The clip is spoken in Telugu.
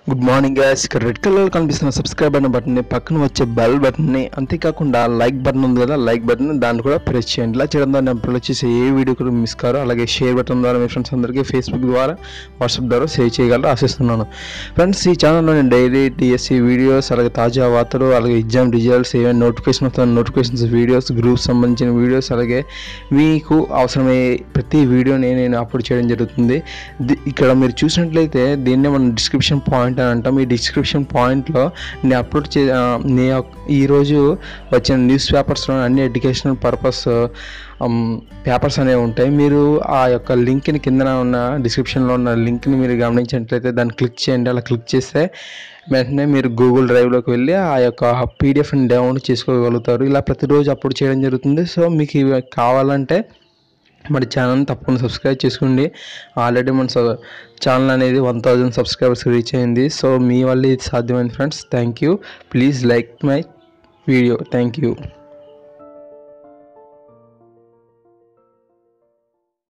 Good morning guys. ఇక్కడ రెడ్ కలర్ కనిపిస్తున్న సబ్స్క్రైబ్ అనే బటన్ని, పక్కన వచ్చే బెల్ బటన్ని, అంతేకాకుండా లైక్ బటన్ ఉంది కదా, లైక్ బటన్ దాన్ని కూడా ప్రెస్ చేయండి. ఇలా చేయడం ద్వారా అప్పుడు వచ్చేసి ఏ వీడియో కూడా మిస్ కారు. అలాగే షేర్ బటన్ ద్వారా మీ ఫ్రెండ్స్ అందరికీ ఫేస్బుక్ ద్వారా, వాట్సాప్ ద్వారా షేర్ చేయగలరు ఆశిస్తున్నాను. ఫ్రెండ్స్, ఈ ఛానల్లో నేను డైలీ డిఎస్సి వీడియోస్, అలాగే తాజా వార్తలు, అలాగే ఎగ్జామ్ రిజల్ట్స్, ఏమైనా నోటిఫికేషన్స్ వీడియోస్, గ్రూప్స్ సంబంధించిన వీడియోస్, అలాగే మీకు అవసరమయ్యే ప్రతి వీడియోని నేను అప్లోడ్ చేయడం జరుగుతుంది. ఇక్కడ మీరు చూసినట్లయితే దీన్నే మనం డిస్క్రిప్షన్ పాయింట్ అని అంటాం. ఈ డిస్క్రిప్షన్ పాయింట్లో నేను అప్లోడ్ ఈరోజు వచ్చిన న్యూస్ పేపర్స్లో అన్ని ఎడ్యుకేషనల్ పర్పస్ పేపర్స్ అనేవి ఉంటాయి. మీరు ఆ యొక్క లింక్ని కింద ఉన్న డిస్క్రిప్షన్లో ఉన్న లింక్ని మీరు గమనించినట్లయితే దాన్ని క్లిక్ చేయండి. అలా క్లిక్ చేస్తే వెంటనే మీరు గూగుల్ డ్రైవ్లోకి వెళ్ళి ఆ యొక్క పీడిఎఫ్ని డౌన్లోడ్ చేసుకోగలుగుతారు. ఇలా ప్రతిరోజు అప్లోడ్ చేయడం జరుగుతుంది. సో మీకు ఇవి కావాలంటే మన ఛానల్ని తప్పకుండా సబ్స్క్రైబ్ చేసుకోండి. ఆల్రెడీ మన ఛానల్ అనేది 1000 సబ్స్క్రైబర్స్ రీచ్ అయింది. సో మీ వల్ల ఇది సాధ్యమైంది friends. Thank you. Please like my video. Thank you.